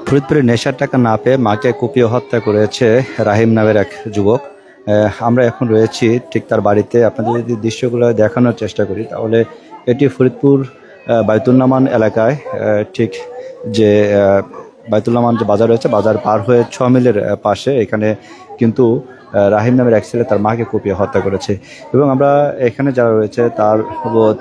ফরিদপুরে নেশার টাকা না পেয়ে মাকে কুপিয়ে হত্যা করেছে রাহিম নামের এক যুবক। আমরা এখন রয়েছি ঠিক তার বাড়িতে। আপনাদের যদি দৃশ্যগুলো দেখানোর চেষ্টা করি তাহলে এটি ফরিদপুর বাইতুল নামান এলাকায়, ঠিক যে বাইতুল নামান যে বাজার রয়েছে, বাজার পার হয়ে 6 মিলের পাশে এখানে কিন্তু রাহিম নামের এক ছেলে তার মাকে কুপিয়ে হত্যা করেছে। এবং আমরা এখানে যারা রয়েছে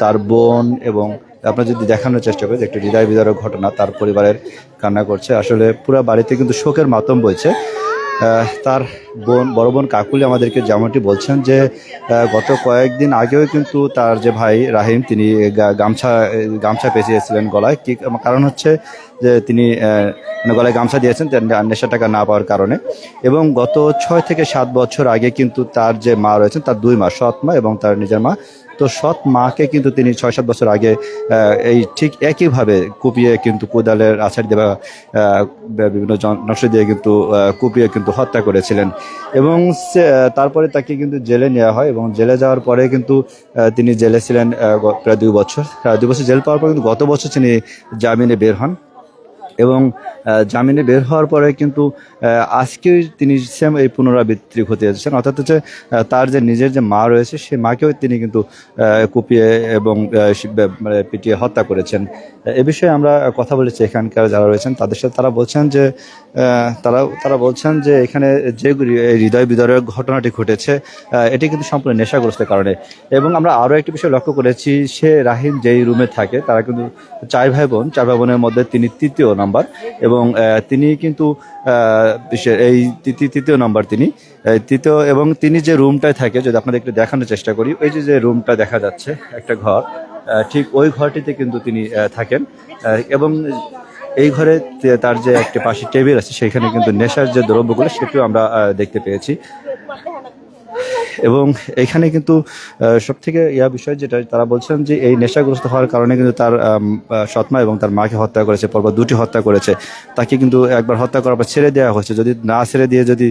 তার বোন, এবং আপনারা যদি দেখানোর চেষ্টা করি, একটু হৃদয় বিদারক ঘটনা, তার পরিবারের কান্না করছে। আসলে পুরো বাড়িতে কিন্তু শোকের মাতম বইছে। তার বড় বোন কাকুলি আমাদেরকে যেমনটি বলছেন যে গত কয়েকদিন আগেও কিন্তু তার যে ভাই রাহিম, তিনি গামছা পেঁচিয়েছিলেন গলায়। কি কারণ হচ্ছে যে তিনি গলায় গামছা দিয়েছেন নেশা টাকা না পাওয়ার কারণে। এবং গত 6 থেকে 7 বছর আগে কিন্তু তার যে মা রয়েছেন, তার 2 মা, সৎ মা এবং তার নিজের মা, তো সৎ মাকে কিন্তু তিনি 6-7 বছর আগে এই ঠিক একইভাবে কুপিয়ে কিন্তু কোদালের আছাড় দিয়ে বিভিন্ন নকশা দিয়ে কিন্তু কুপিয়ে কিন্তু হত্যা করেছিলেন। এবং তারপরে তাকে কিন্তু জেলে নেওয়া হয়, এবং জেলে যাওয়ার পরে কিন্তু তিনি জেলে ছিলেন প্রায় 2 বছর। 2 বছর জেল পাওয়ার পর কিন্তু গত বছর তিনি জামিনে বের হন। এবং জামিনে বের হওয়ার পরে কিন্তু আজকে তিনি সেম এই পুনরাবৃত্তি হতে যাচ্ছেন, অর্থাৎ হচ্ছে তার যে নিজের যে মা রয়েছে সেই মাকেও তিনি কিন্তু কুপিয়ে এবং পিটিয়ে হত্যা করেছেন। এ বিষয়ে আমরা কথা বলেছি এখানকার যারা রয়েছেন তাদের সাথে। তারা বলছেন যে এখানে যে হৃদয় বিদারক ঘটনাটি ঘটেছে এটি কিন্তু সম্পূর্ণ নেশাগ্রস্তের কারণে। এবং আমরা আরও একটি বিষয় লক্ষ্য করেছি, সে রাহিম যেই রুমে থাকে, তারা কিন্তু 4 ভাই বোনের মধ্যে তিনি 3য় নাম্বার। এবং তিনি কিন্তু এই 3য় নাম্বার, তিনি 3য়। এবং তিনি যে রুমটায় থাকে, যদি আপনাদের একটু দেখানোর চেষ্টা করি, ওই যে রুমটা দেখা যাচ্ছে একটা ঘর, ঠিক ওই ঘরটিতে কিন্তু তিনি থাকেন। এবং এই ঘরে তার যে একটা পাশে টেবিল আছে, সেখানে কিন্তু নেশার যে দ্রব্যগুলো সেটিও আমরা দেখতে পেয়েছি। এবং এখানে কিন্তু সব থেকে বিষয় যেটা তারা বলছেন যে এই নেশাগ্রস্ত হওয়ার কারণে কিন্তু তার সৎমা এবং তার মাকে হত্যা করেছে, পরপর 2টি হত্যা করেছে। তাকে কিন্তু একবার হত্যা করার পর ছেড়ে দেওয়া হয়েছে। যদি না ছেড়ে দিয়ে যদি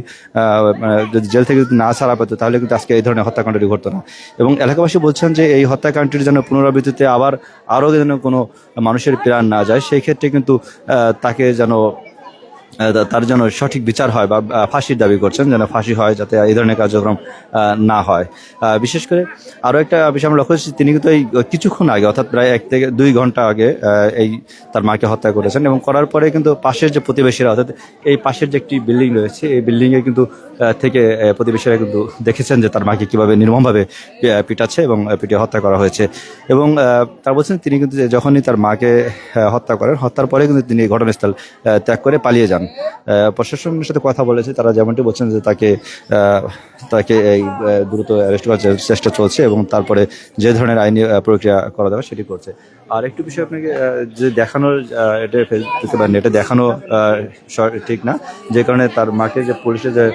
জেল থেকে যদি না ছাড়া পেতো তাহলে কিন্তু আজকে এই ধরনের হত্যাকাণ্ডটি ঘটতো না। এবং এলাকাবাসী বলছেন যে এই হত্যাকাণ্ডটির যেন পুনরাবৃত্তিতে আরও যেন কোনো মানুষের প্রাণ না যায়, সেই ক্ষেত্রে কিন্তু তাকে যেন তার জন্য সঠিক বিচার হয় বা ফাঁসির দাবি করছেন, যেন ফাঁসি হয়, যাতে এই ধরনের কার্যক্রম না হয়। বিশেষ করে আরও একটা বিষয় আমরা লক্ষ্য করছি, তিনি কিন্তু এই কিছুক্ষণ আগে, অর্থাৎ প্রায় 1 থেকে 2 ঘন্টা আগে এই তার মাকে হত্যা করেছেন। এবং করার পরে কিন্তু পাশের যে প্রতিবেশীরা, অর্থাৎ এই পাশের যে একটি বিল্ডিং রয়েছে, এই বিল্ডিংয়ে কিন্তু থেকে প্রতিবেশীরা কিন্তু দেখেছেন যে তার মাকে কীভাবে নির্মমভাবে পিটাচ্ছে এবং পিটিয়ে হত্যা করা হয়েছে। এবং তারা বলছেন তিনি কিন্তু যখনই তার মাকে হত্যা করেন, হত্যার পরে কিন্তু তিনি ঘটনাস্থল ত্যাগ করে পালিয়ে যান। প্রশাসনের সাথে কথা বলেছে, তারা যেমনটি বলছেন যে তাকে এই দ্রুত অ্যারেস্ট করার চেষ্টা চলছে, এবং তারপরে যে ধরনের আইনি প্রক্রিয়া করা যাবে সেটি করছে। আর একটু বিষয় আপনাকে যে দেখানোর, এটা ফেসবুকে বা নেটে দেখানো ঠিক না, যে কারণে তার মাকে যে পুলিশের যে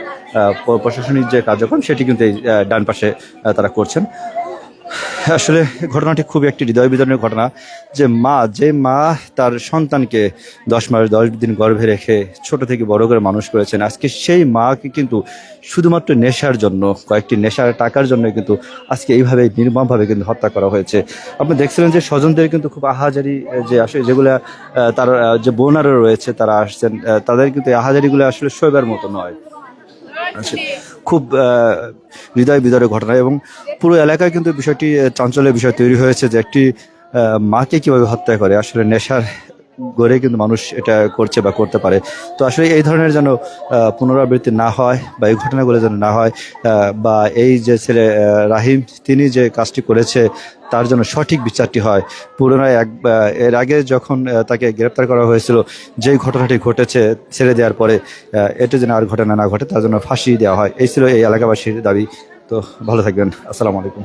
প্রশাসনিক যে কার্যক্রম সেটি কিন্তু এই ডান পাশে তারা করছেন। আসলে ঘটনাটি খুবই একটি হৃদয় বিদারণের ঘটনা, যে মা তার সন্তানকে 10 মাস 10 দিন গর্ভে রেখে ছোট থেকে বড় করে মানুষ করেছেন, আজকে সেই মাকে কিন্তু শুধুমাত্র নেশার জন্য, কয়েকটি নেশার টাকার জন্য কিন্তু আজকে এইভাবে নির্মমভাবে কিন্তু হত্যা করা হয়েছে। আপনি দেখছিলেন যে স্বজনদের কিন্তু খুব আহাজারি, যে আসলে যেগুলো তার যে বোনারা রয়েছে তারা আসছেন, তাদের কিন্তু আহাজারিগুলো আসলে শোবার মতো নয়। খুব হৃদয় বিদারক ঘটনা। এবং পুরো এলাকায় কিন্তু বিষয়টি চাঞ্চল্যের বিষয় তৈরি হয়েছে, যে একটি মাকে কিভাবে হত্যা করে। আসলে নেশার গড়ে কিন্তু মানুষ এটা করছে বা করতে পারে। তো আসলে এই ধরনের যেন পুনরাবৃত্তি না হয়, বা এই ঘটনাগুলো যেন না হয়, বা এই যে ছেলে রাহিম তিনি যে কাজটি করেছে তার জন্য সঠিক বিচারটি হয়। পুনরায় এর আগে যখন তাকে গ্রেপ্তার করা হয়েছিল, যেই ঘটনাটি ঘটেছে ছেড়ে দেওয়ার পরে, এটা যেন আর ঘটনা না ঘটে, তার জন্য ফাঁসি দেওয়া হয়। এই ছিল এই এলাকাবাসীর দাবি। তো ভালো থাকবেন। আসসালামু আলাইকুম।